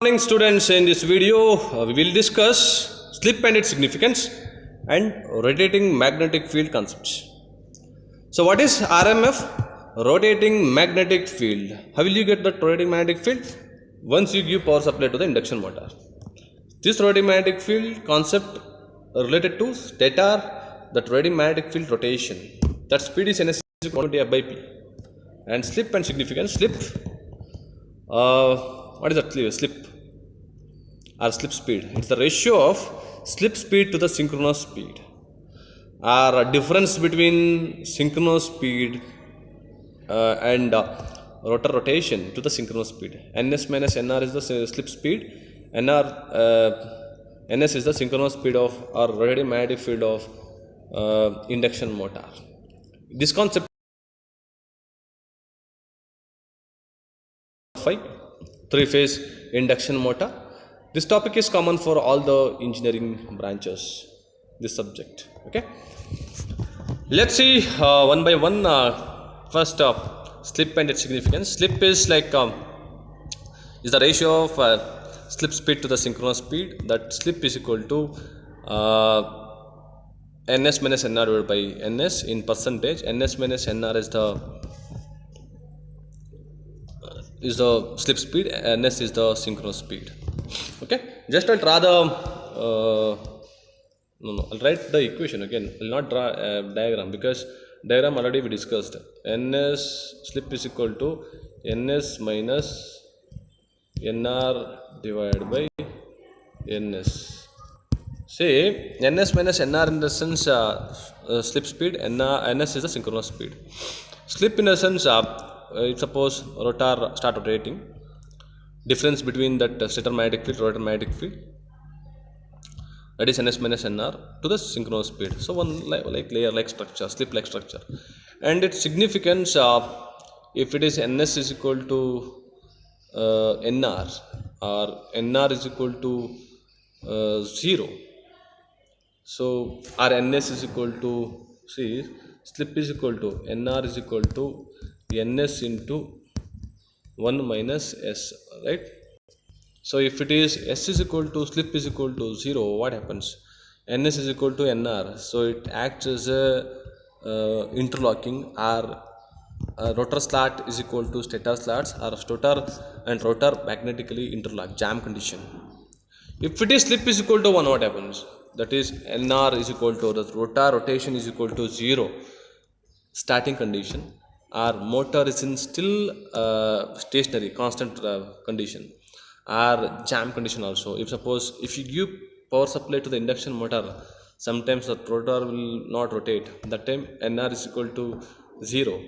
Morning students, in this video we will discuss slip and its significance and rotating magnetic field concepts. So what is RMF? Rotating magnetic field. How will you get that rotating magnetic field? Once you give power supply to the induction motor. This rotating magnetic field concept related to stator, that rotating magnetic field rotation, that speed is ns equal to F by P. And slip and significance. Slip, what is that slip or slip speed? It's the ratio of slip speed to the synchronous speed, or a difference between synchronous speed and rotor rotation to the synchronous speed. Ns minus nr is the slip speed, ns is the synchronous speed of or rotating magnetic field of induction motor. This concept 5 3-phase induction motor. This topic is common for all the engineering branches, this subject. Okay, let's see one by one. First, slip and its significance. Slip is like is the ratio of slip speed to the synchronous speed. That slip is equal to ns minus nr divided by ns in percentage. Ns minus nr is the slip speed, ns is the synchronous speed. Okay, just I'll draw the I'll write the equation again. I'll not draw a diagram because diagram already we discussed. Ns slip is equal to ns minus nr divided by ns. Say ns minus nr in the sense slip speed, ns is the synchronous speed. Slip in the sense suppose rotor start rotating, difference between that stator magnetic field, rotor magnetic field, that is ns minus nr to the synchronous speed. So one like layer like structure, slip like structure. And its significance, if it is ns is equal to nr or nr is equal to 0, so our ns is equal to, see, slip is equal to nr is equal to ns into 1 minus s, right? So if it is s is equal to slip is equal to 0, what happens? Ns is equal to nr, so it acts as a interlocking, or rotor slot is equal to stator slots, or stator and rotor magnetically interlock, jam condition. If it is slip is equal to 1, what happens? That is nr is equal to the rotor rotation is equal to 0, starting condition. Our motor is in still stationary constant condition, or jam condition also. If suppose if you give power supply to the induction motor, sometimes the rotor will not rotate, that time nr is equal to 0.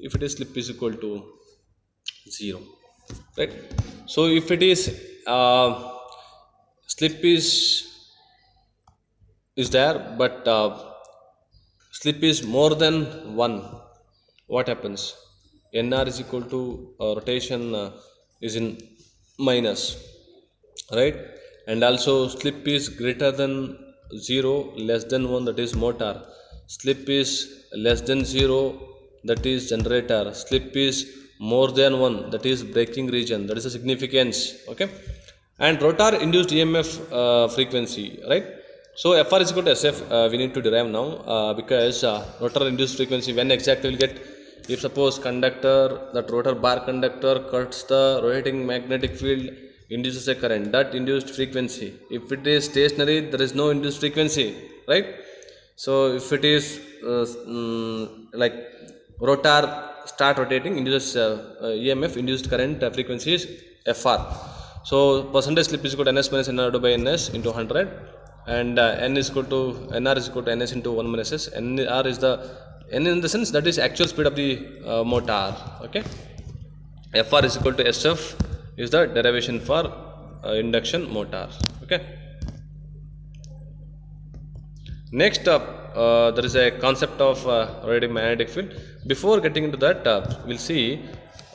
If it is slip is equal to 0, right? So if it is slip is there, but slip is more than 1, what happens? nr is equal to rotation is in minus, right? And also slip is greater than 0, less than 1, that is motor. Slip is less than 0, that is generator. Slip is more than 1, that is braking region. That is the significance. Okay, and rotor induced emf frequency, right? So fr is equal to sf, we need to derive now, because rotor induced frequency, when exactly will get? If suppose conductor, that rotor bar conductor cuts the rotating magnetic field, induces a current, that induced frequency. If it is stationary, there is no induced frequency, right? So if it is like rotor start rotating, induces emf, induced current frequency is fr. So percentage slip is equal to ns minus nr by ns into 100, and n is equal to nr is equal to ns into 1 minus s. Nr is the n in the sense that is actual speed of the motor. Okay, fr is equal to sf is the derivation for induction motor. Okay, next up there is a concept of rotating magnetic field. Before getting into that, we'll see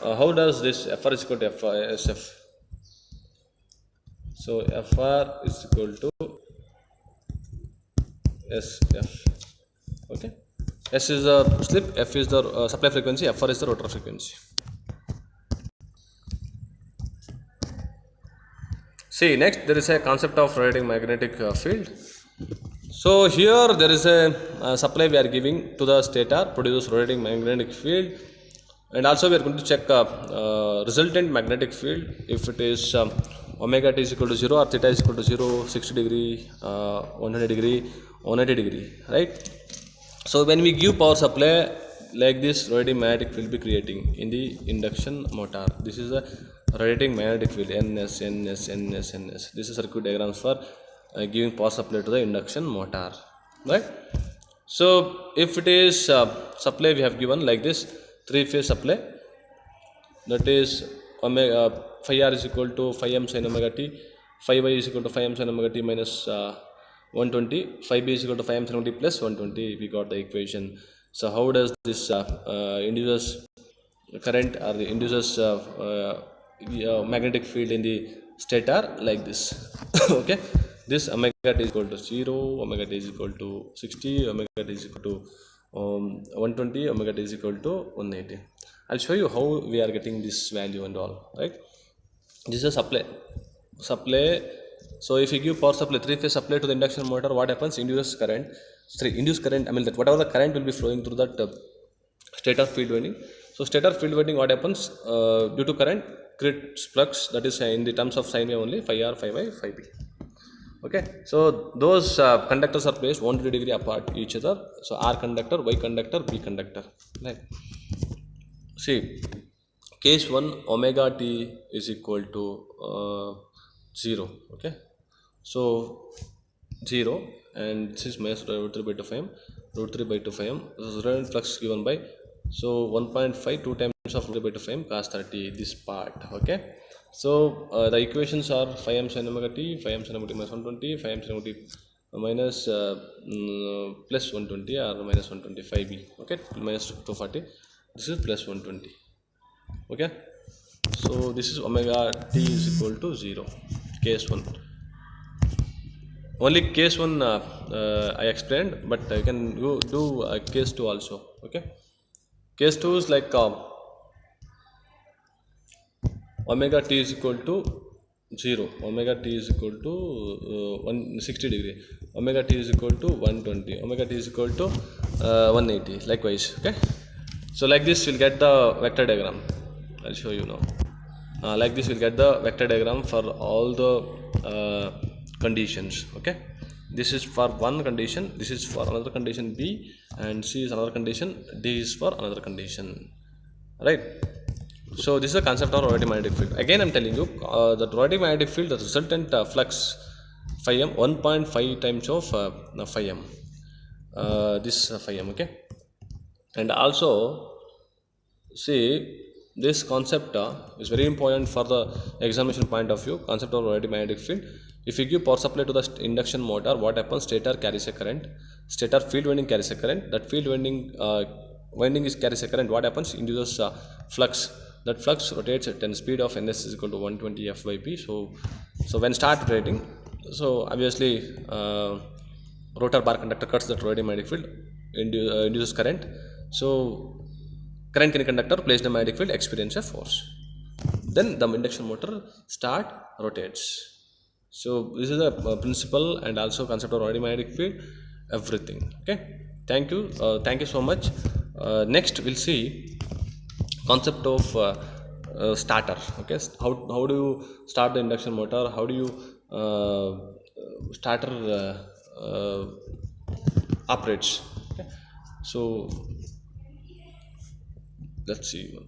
how does this fr is equal to sf. So fr is equal to sf. Okay, S is the slip, F is the supply frequency, Fr is the rotor frequency. See, next there is a concept of rotating magnetic field. So here there is a supply we are giving to the stator, produces rotating magnetic field, and also we are going to check resultant magnetic field if it is omega t is equal to 0 or theta is equal to 0, 60 degree, 100 degree, 180 degree, right? So when we give power supply like this, rotating magnetic field will be creating in the induction motor. This is a rotating magnetic field, ns ns ns ns. This is circuit diagrams for giving power supply to the induction motor, right? So if it is supply we have given like this, three phase supply, that is omega phi r is equal to phi m sin omega t, phi y is equal to phi m sin omega t minus 120, phi b is equal to phi m sin omega t plus 120. We got the equation. So how does this induces current or the induces magnetic field in the stator like this? Okay, this omega t is equal to 0, omega t is equal to 60, omega t is equal to 120, omega t is equal to 180. I'll show you how we are getting this value and all, right? This is a supply. So if you give power supply, three phase supply to the induction motor, what happens? Induces current. Induced current, I mean that whatever the current will be flowing through that stator field winding. So stator field winding, what happens due to current, creates flux, that is in the terms of sine wave only, phi r, phi y, phi b. Okay, so those conductors are placed 120 degree apart each other. So R conductor, Y conductor, B conductor, right? See, case 1 omega t is equal to 0. Okay, so 0, and this is minus root 3 by 2 phi m, root 3 by 2 phi m. This is resultant flux given by, so 1.5, 2 times of root 3 by 2 phi m cos 30, this part. Okay, so the equations are phi m sin omega t, phi m sin omega t minus 120, phi m sin omega t minus plus 120 or minus 125 b. Okay, minus 240. This is plus 120. Okay, so this is omega t is equal to 0. Case 1. Only case 1 I explained, but I can go do case 2 also. Okay, case 2 is like omega t is equal to 0, omega t is equal to 160 degree, omega t is equal to 120, omega t is equal to 180, likewise. Okay, so like this we'll get the vector diagram. I'll show you now. Like this we'll get the vector diagram for all the conditions. Okay, this is for one condition, this is for another condition B, and C is another condition, D is for another condition, right? So this is the concept of rotating magnetic field. Again I'm telling you that rotating magnetic field, the resultant flux phi m, 1.5 times of phi m, this phi m. Okay, and also see, this concept is very important for the examination point of view. Concept of rotating magnetic field. If you give power supply to the induction motor, what happens? Stator carries a current, stator field winding carries a current, that field winding is carries a current. What happens? Induces flux. That flux rotates at 10 speed of ns is equal to 120 f by p. So when start rotating, so obviously rotor bar conductor cuts that rotating magnetic field, induces current. So current in a conductor placed in a magnetic field experience a force. Then the induction motor start rotates. So this is the principle and also concept of rotating magnetic field, everything. Okay, thank you so much. Next we'll see concept of starter. Okay, how do you start the induction motor, how do you starter operates. Okay, so let's see.